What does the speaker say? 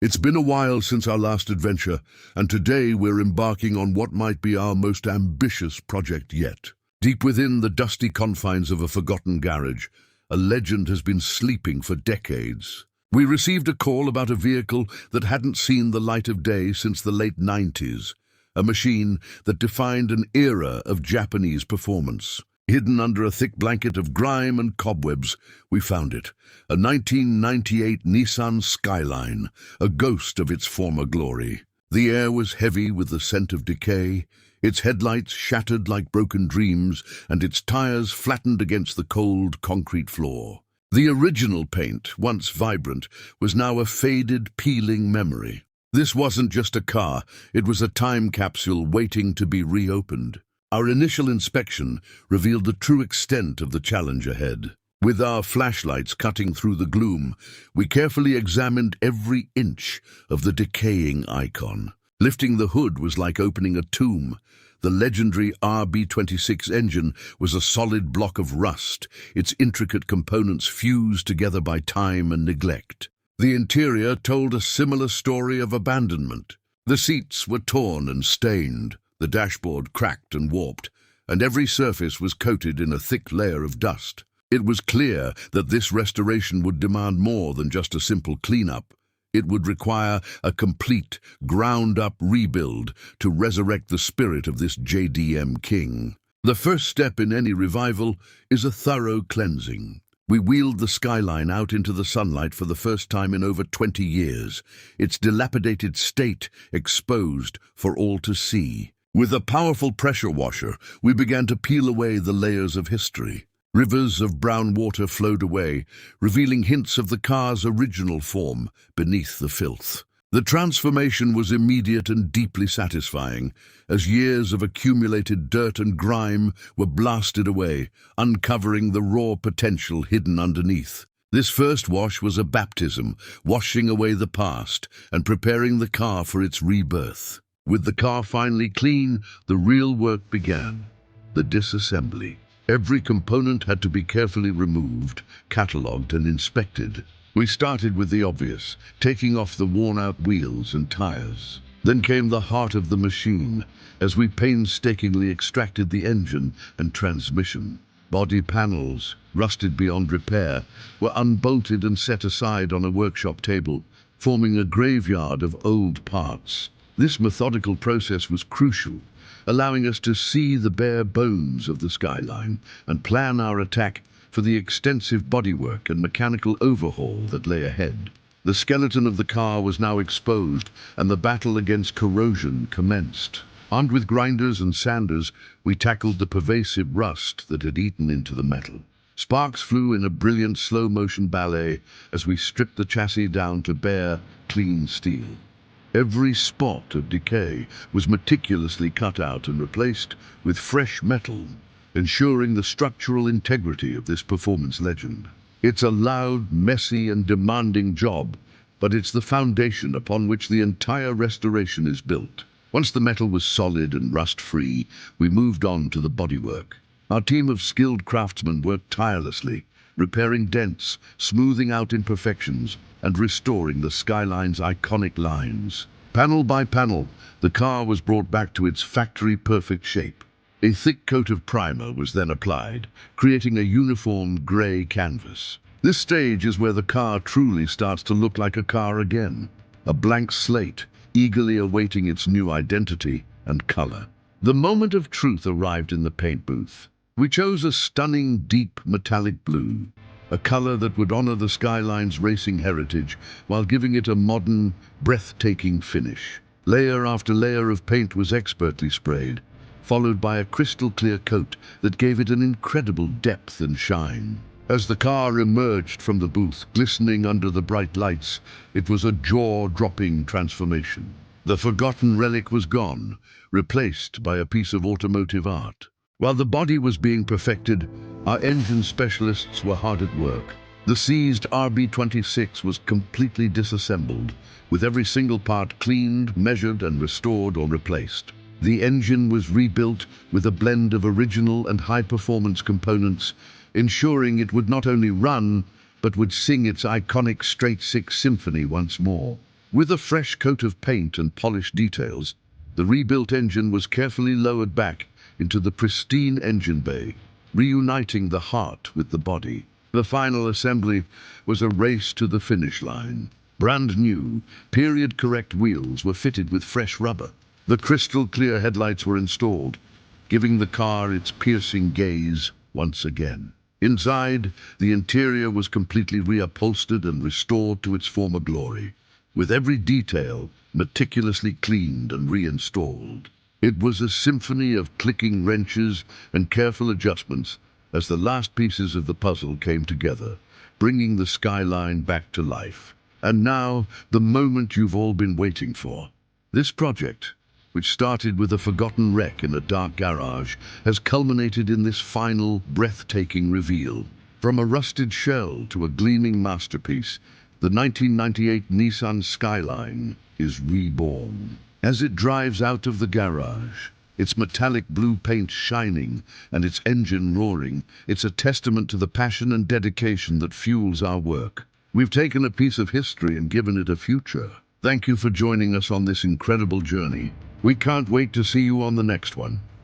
It's been a while since our last adventure, and today we're embarking on what might be our most ambitious project yet. Deep within the dusty confines of a forgotten garage, a legend has been sleeping for decades. We received a call about a vehicle that hadn't seen the light of day since the late 90s, a machine that defined an era of Japanese performance. Hidden under a thick blanket of grime and cobwebs, we found it, a 1998 Nissan Skyline, a ghost of its former glory. The air was heavy with the scent of decay, its headlights shattered like broken dreams, and its tires flattened against the cold concrete floor. The original paint, once vibrant, was now a faded, peeling memory. This wasn't just a car, it was a time capsule waiting to be reopened. Our initial inspection revealed the true extent of the challenge ahead. With our flashlights cutting through the gloom, we carefully examined every inch of the decaying icon. Lifting the hood was like opening a tomb. The legendary RB26 engine was a solid block of rust, its intricate components fused together by time and neglect. The interior told a similar story of abandonment. The seats were torn and stained, the dashboard cracked and warped, and every surface was coated in a thick layer of dust. It was clear that this restoration would demand more than just a simple cleanup. It would require a complete, ground-up rebuild to resurrect the spirit of this JDM king. The first step in any revival is a thorough cleansing. We wheeled the Skyline out into the sunlight for the first time in over 20 years, its dilapidated state exposed for all to see. With a powerful pressure washer, we began to peel away the layers of history. Rivers of brown water flowed away, revealing hints of the car's original form beneath the filth. The transformation was immediate and deeply satisfying, as years of accumulated dirt and grime were blasted away, uncovering the raw potential hidden underneath. This first wash was a baptism, washing away the past and preparing the car for its rebirth. With the car finally clean, the real work began: the disassembly. Every component had to be carefully removed, catalogued and inspected. We started with the obvious, taking off the worn-out wheels and tires. Then came the heart of the machine, as we painstakingly extracted the engine and transmission. Body panels, rusted beyond repair, were unbolted and set aside on a workshop table, forming a graveyard of old parts. This methodical process was crucial, allowing us to see the bare bones of the Skyline and plan our attack for the extensive bodywork and mechanical overhaul that lay ahead. The skeleton of the car was now exposed, and the battle against corrosion commenced. Armed with grinders and sanders, we tackled the pervasive rust that had eaten into the metal. Sparks flew in a brilliant slow-motion ballet as we stripped the chassis down to bare, clean steel. Every spot of decay was meticulously cut out and replaced with fresh metal, ensuring the structural integrity of this performance legend. It's a loud, messy and demanding job, but it's the foundation upon which the entire restoration is built. Once the metal was solid and rust-free, we moved on to the bodywork. Our team of skilled craftsmen worked tirelessly, repairing dents, smoothing out imperfections, and restoring the Skyline's iconic lines. Panel by panel, the car was brought back to its factory-perfect shape. A thick coat of primer was then applied, creating a uniform grey canvas. This stage is where the car truly starts to look like a car again, a blank slate, eagerly awaiting its new identity and color. The moment of truth arrived in the paint booth. We chose a stunning, deep, metallic blue, a color that would honor the Skyline's racing heritage while giving it a modern, breathtaking finish. Layer after layer of paint was expertly sprayed, followed by a crystal-clear coat that gave it an incredible depth and shine. As the car emerged from the booth, glistening under the bright lights, it was a jaw-dropping transformation. The forgotten relic was gone, replaced by a piece of automotive art. While the body was being perfected, our engine specialists were hard at work. The seized RB26 was completely disassembled, with every single part cleaned, measured, and restored or replaced. The engine was rebuilt with a blend of original and high-performance components, ensuring it would not only run, but would sing its iconic straight-six symphony once more. With a fresh coat of paint and polished details, the rebuilt engine was carefully lowered back into the pristine engine bay, reuniting the heart with the body. The final assembly was a race to the finish line. Brand new, period-correct wheels were fitted with fresh rubber. The crystal-clear headlights were installed, giving the car its piercing gaze once again. Inside, the interior was completely reupholstered and restored to its former glory, with every detail meticulously cleaned and reinstalled. It was a symphony of clicking wrenches and careful adjustments as the last pieces of the puzzle came together, bringing the Skyline back to life. And now, the moment you've all been waiting for. This project, which started with a forgotten wreck in a dark garage, has culminated in this final, breathtaking reveal. From a rusted shell to a gleaming masterpiece, the 1998 Nissan Skyline is reborn. As it drives out of the garage, its metallic blue paint shining and its engine roaring, it's a testament to the passion and dedication that fuels our work. We've taken a piece of history and given it a future. Thank you for joining us on this incredible journey. We can't wait to see you on the next one.